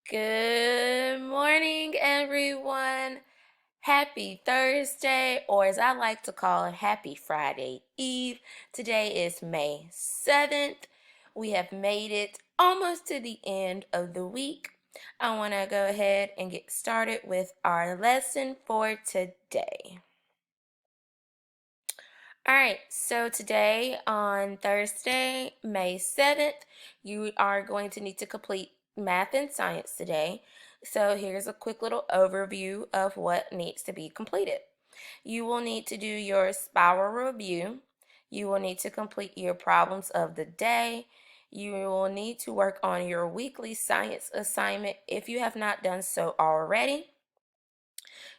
Good morning, everyone. Happy Thursday, or as I like to call it, Happy Friday Eve. Today is May 7th. We have made it almost to the end of the week. I want to go ahead and get started with our lesson for today. All right, so today on Thursday, May 7th, you are going to need to complete math and science today. So here's a quick little overview of what needs to be completed. You will need to do your spiral review. You will need to complete your problems of the day. You will need to work on your weekly science assignment if you have not done so already.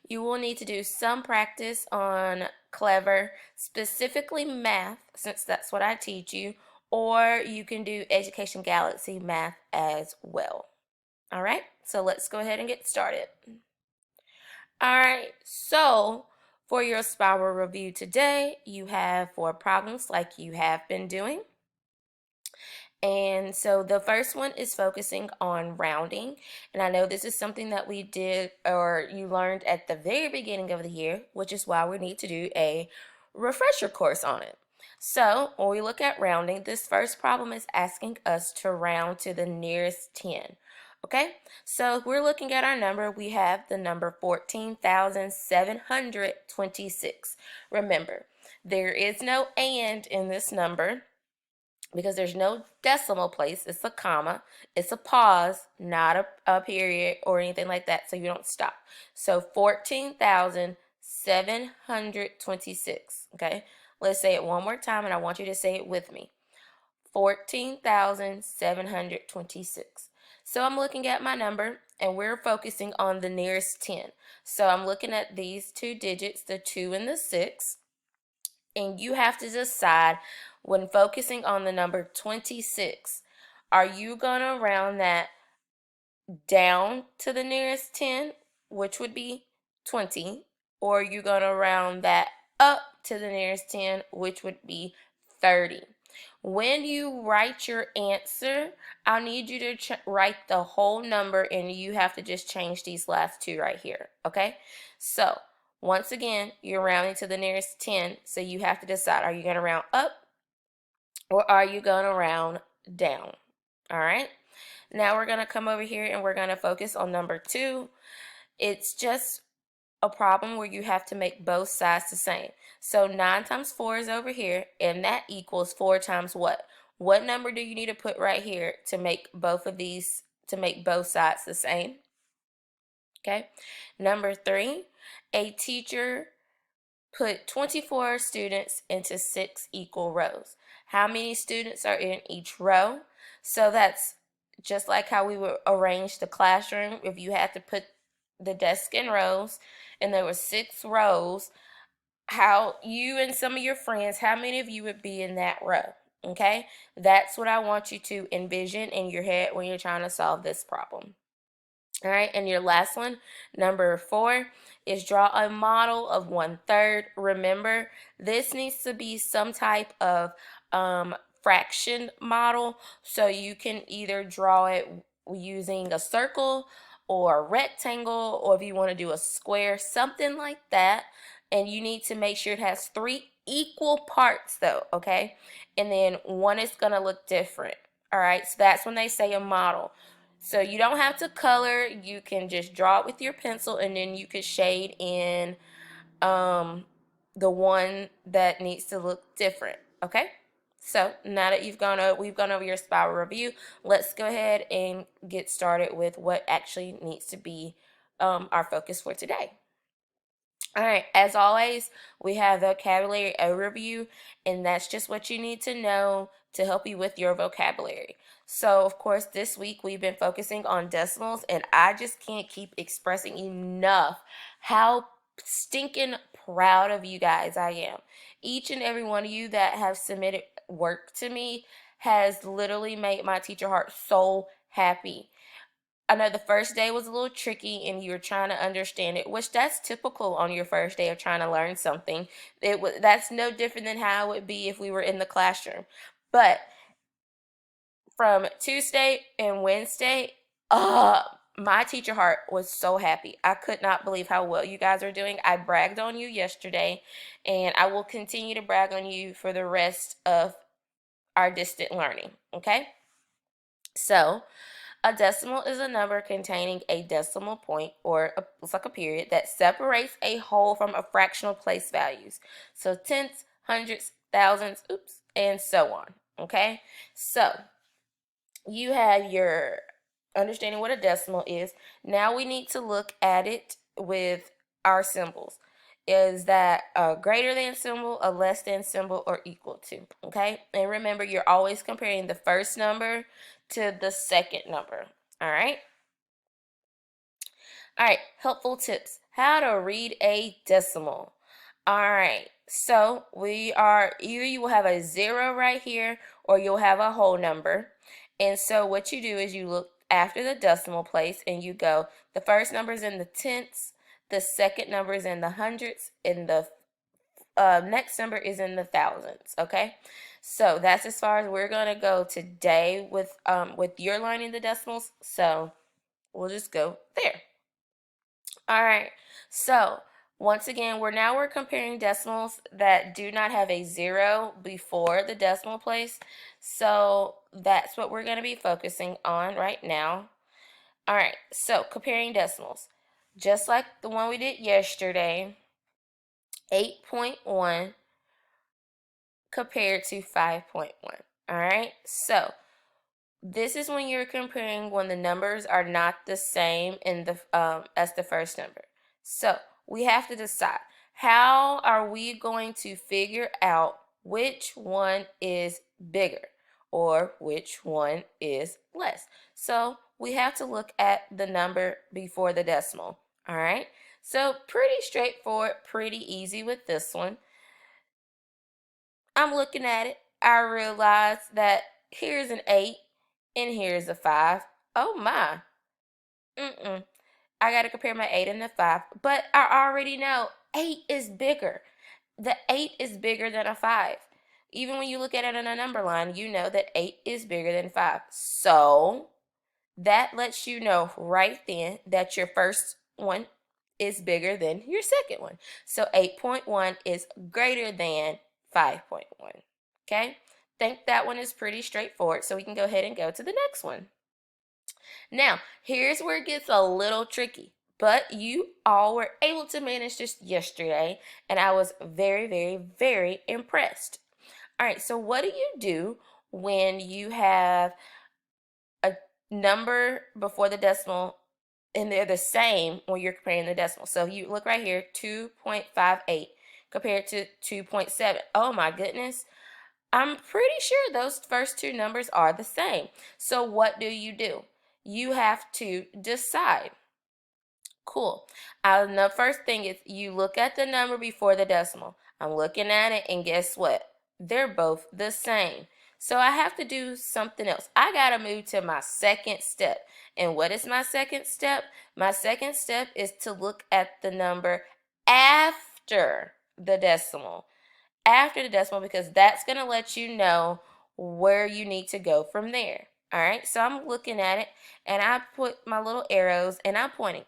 You will need to do some practice on Clever, specifically math, since that's what I teach you, or you can do Education Galaxy math as well. All right, so let's go ahead and get started. All right, so for your spiral review today, you have 4 problems like you have been doing. And so the first one is focusing on rounding. And I know this is something that we did or you learned at the very beginning of the year, which is why we need to do a refresher course on it. So when we look at rounding, this first problem is asking us to round to the nearest 10. Okay, so if we're looking at our number, we have the number 14,726. Remember, there is no and in this number, because there's no decimal place. It's a comma. It's a pause, not a period or anything like that, so you don't stop. So 14,726. Okay, let's say it one more time, and I want you to say it with me. 14,726. So I'm looking at my number, and we're focusing on the nearest 10. So I'm looking at these two digits, the 2 and the 6. And you have to decide, when focusing on the number 26, are you going to round that down to the nearest 10, which would be 20, or are you going to round that up to the nearest 10, which would be 30? When you write your answer, I'll need you to write the whole number, and you have to just change these last two right here, okay? So once again, you're rounding to the nearest 10, so you have to decide, are you going to round up or are you going to round down? All right. Now we're going to come over here and we're going to focus on number 2. It's just a problem where you have to make both sides the same. So 9 times 4 is over here, and that equals 4 times what? What number do you need to put right here to make both of these, to make both sides the same? Okay. Number 3, a teacher put 24 students into 6 equal rows. How many students are in each row? So that's just like how we would arrange the classroom. If you had to put the desk in rows and there were 6 rows, how you and some of your friends, how many of you would be in that row? Okay, that's what I want you to envision in your head when you're trying to solve this problem. All right, and your last one, number 4, is draw a model of 1/3. Remember, this needs to be some type of fraction model, so you can either draw it using a circle or a rectangle, or if you want to do a square, something like that. And you need to make sure it has 3 equal parts though, okay? And then one is going to look different. All right, so that's when they say a model. So you don't have to color, you can just draw it with your pencil, and then you could shade in the one that needs to look different, okay? So now that we've gone over your spiral review, let's go ahead and get started with what actually needs to be our focus for today. All right, as always, we have the vocabulary overview, and that's just what you need to know to help you with your vocabulary. So, of course, this week we've been focusing on decimals, and I just can't keep expressing enough how stinking proud of you guys I am. Each and every one of you that have submitted work to me has literally made my teacher heart so happy. I know the first day was a little tricky and you were trying to understand it, which that's typical on your first day of trying to learn something. That's no different than how it would be if we were in the classroom. But from Tuesday and Wednesday, my teacher heart was so happy. I could not believe how well you guys are doing. I bragged on you yesterday, and I will continue to brag on you for the rest of our distant learning, okay? So, a decimal is a number containing a decimal point, or it's like a period, that separates a whole from a fractional place values. So tenths, hundreds, thousands, oops, and so on, okay? So, you have your understanding what a decimal is. Now we need to look at it with our symbols. Is that a greater than symbol, a less than symbol, or equal to? Okay, and remember, you're always comparing the first number to the second number. All right. All right, helpful tips. How to read a decimal. All right, so we are either you will have a 0 right here or you'll have a whole number. And so what you do is you look after the decimal place and you go, the first number is in the tenths, the second number is in the hundreds, and the next number is in the thousands, okay? So that's as far as we're going to go today with your learning the decimals. So we'll just go there. All right, so once again, we're comparing decimals that do not have a 0 before the decimal place. So that's what we're going to be focusing on right now. All right, so comparing decimals. Just like the one we did yesterday, 8.1 compared to 5.1. All right, so this is when you're comparing when the numbers are not the same in the as the first number. So we have to decide, how are we going to figure out which one is bigger or which one is less? So we have to look at the number before the decimal. All right, so pretty straightforward, pretty easy with this one. I'm looking at it. I realize that here's an 8 and here's a 5. Oh my. I got to compare my 8 and the 5. But I already know 8 is bigger. The 8 is bigger than a 5. Even when you look at it on a number line, you know that 8 is bigger than 5. So that lets you know right then that your first one is bigger than your second one. So 8.1 is greater than 5.1. Okay? Think that one is pretty straightforward, so we can go ahead and go to the next one. Now, here's where it gets a little tricky, but you all were able to manage this yesterday, and I was very, very, very impressed. All right, so what do when you have a number before the decimal and they're the same when you're comparing the decimal? So you look right here, 2.58 compared to 2.7. Oh my goodness. I'm pretty sure those first two numbers are the same. So what do? You have to decide. Cool. The first thing is you look at the number before the decimal. I'm looking at it, and guess what? They're both the same. So I have to do something else. I got to move to my second step. And what is my second step? My second step is to look at the number after the decimal. After the decimal, because that's going to let you know where you need to go from there. All right, so I'm looking at it, and I put my little arrows, and I'm pointing.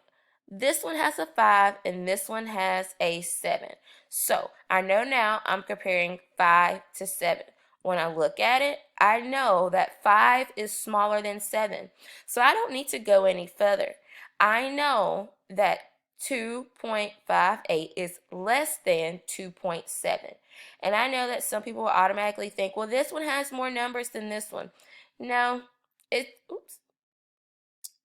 This one has a 5, and this one has a 7. So I know now I'm comparing 5 to 7. When I look at it, I know that 5 is smaller than 7. So I don't need to go any further. I know that 2.58 is less than 2.7. And I know that some people will automatically think, well, this one has more numbers than this one. No,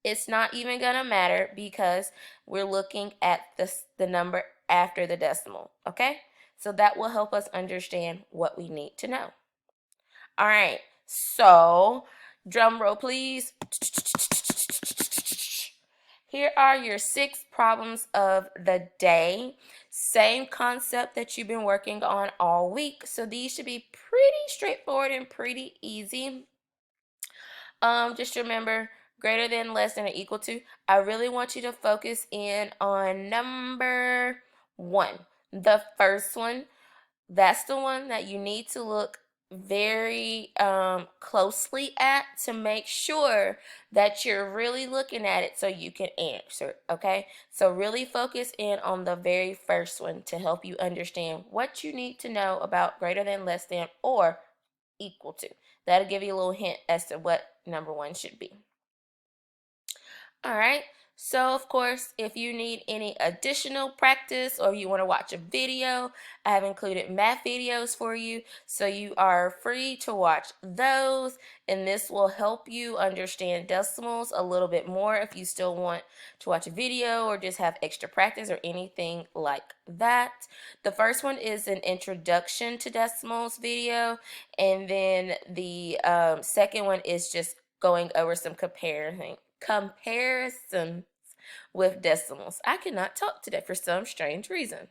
it's not even going to matter because we're looking at the number after the decimal, okay? So that will help us understand what we need to know. All right, so drum roll, please. Here are your 6 problems of the day. Same concept that you've been working on all week. So these should be pretty straightforward and pretty easy. Just remember, greater than, less than, or equal to. I really want you to focus in on number 1. The first one, that's the one that you need to look very closely at to make sure that you're really looking at it so you can answer, okay? So really focus in on the very first one to help you understand what you need to know about greater than, less than, or equal to. That'll give you a little hint as to what number one should be. All right. So, of course, if you need any additional practice or you want to watch a video, I have included math videos for you. So you are free to watch those, and this will help you understand decimals a little bit more if you still want to watch a video or just have extra practice or anything like that. The first one is an introduction to decimals video, and then the second one is just going over some comparisons with decimals. I cannot talk today for some strange reason.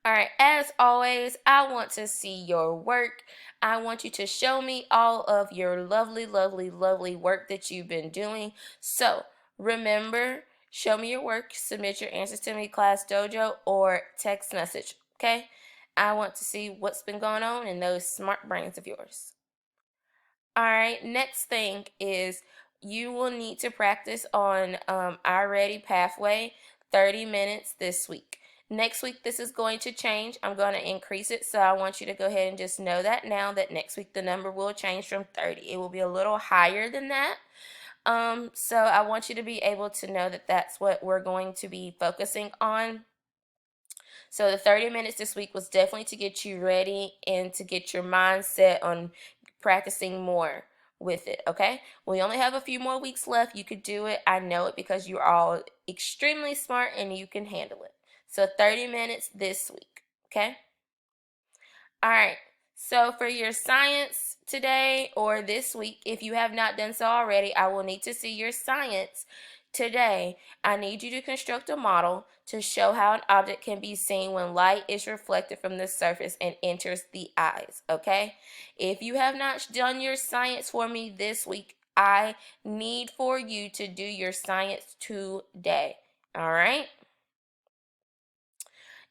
All right, as always, I want to see your work. I want you to show me all of your lovely, lovely, lovely work that you've been doing. So remember, show me your work, submit your answers to me, Class Dojo, or text message, okay? I want to see what's been going on in those smart brains of yours. All right, next thing is you will need to practice on iReady Pathway 30 minutes this week. Next week, this is going to change. I'm going to increase it, so I want you to go ahead and just know that now that next week the number will change from 30. It will be a little higher than that. So I want you to be able to know that that's what we're going to be focusing on. So the 30 minutes this week was definitely to get you ready and to get your mindset on practicing more with it, okay? We only have a few more weeks left. You could do it. I know it because you're all extremely smart and you can handle it. So 30 minutes this week, okay? All right. So for your science today or this week, if you have not done so already, I will need to see your science today. I need you to construct a model to show how an object can be seen when light is reflected from the surface and enters the eyes, okay? If you have not done your science for me this week, I need for you to do your science today, all right?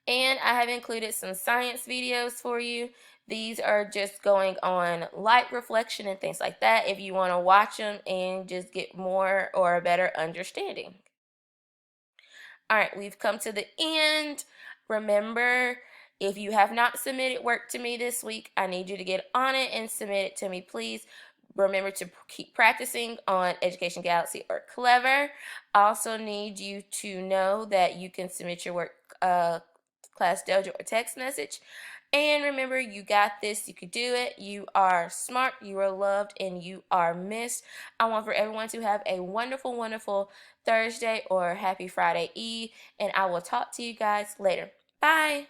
And I have included some science videos for you. These are just going on light reflection and things like that if you want to watch them and just get more or a better understanding. All right, we've come to the end. Remember, if you have not submitted work to me this week, I need you to get on it and submit it to me, please. Remember to keep practicing on Education Galaxy or Clever. I also need you to know that you can submit your work Class Dojo or text message. And remember, you got this. You could do it. You are smart. You are loved, and you are missed. I want for everyone to have a wonderful, wonderful Thursday or happy Friday Eve. And I will talk to you guys later. Bye.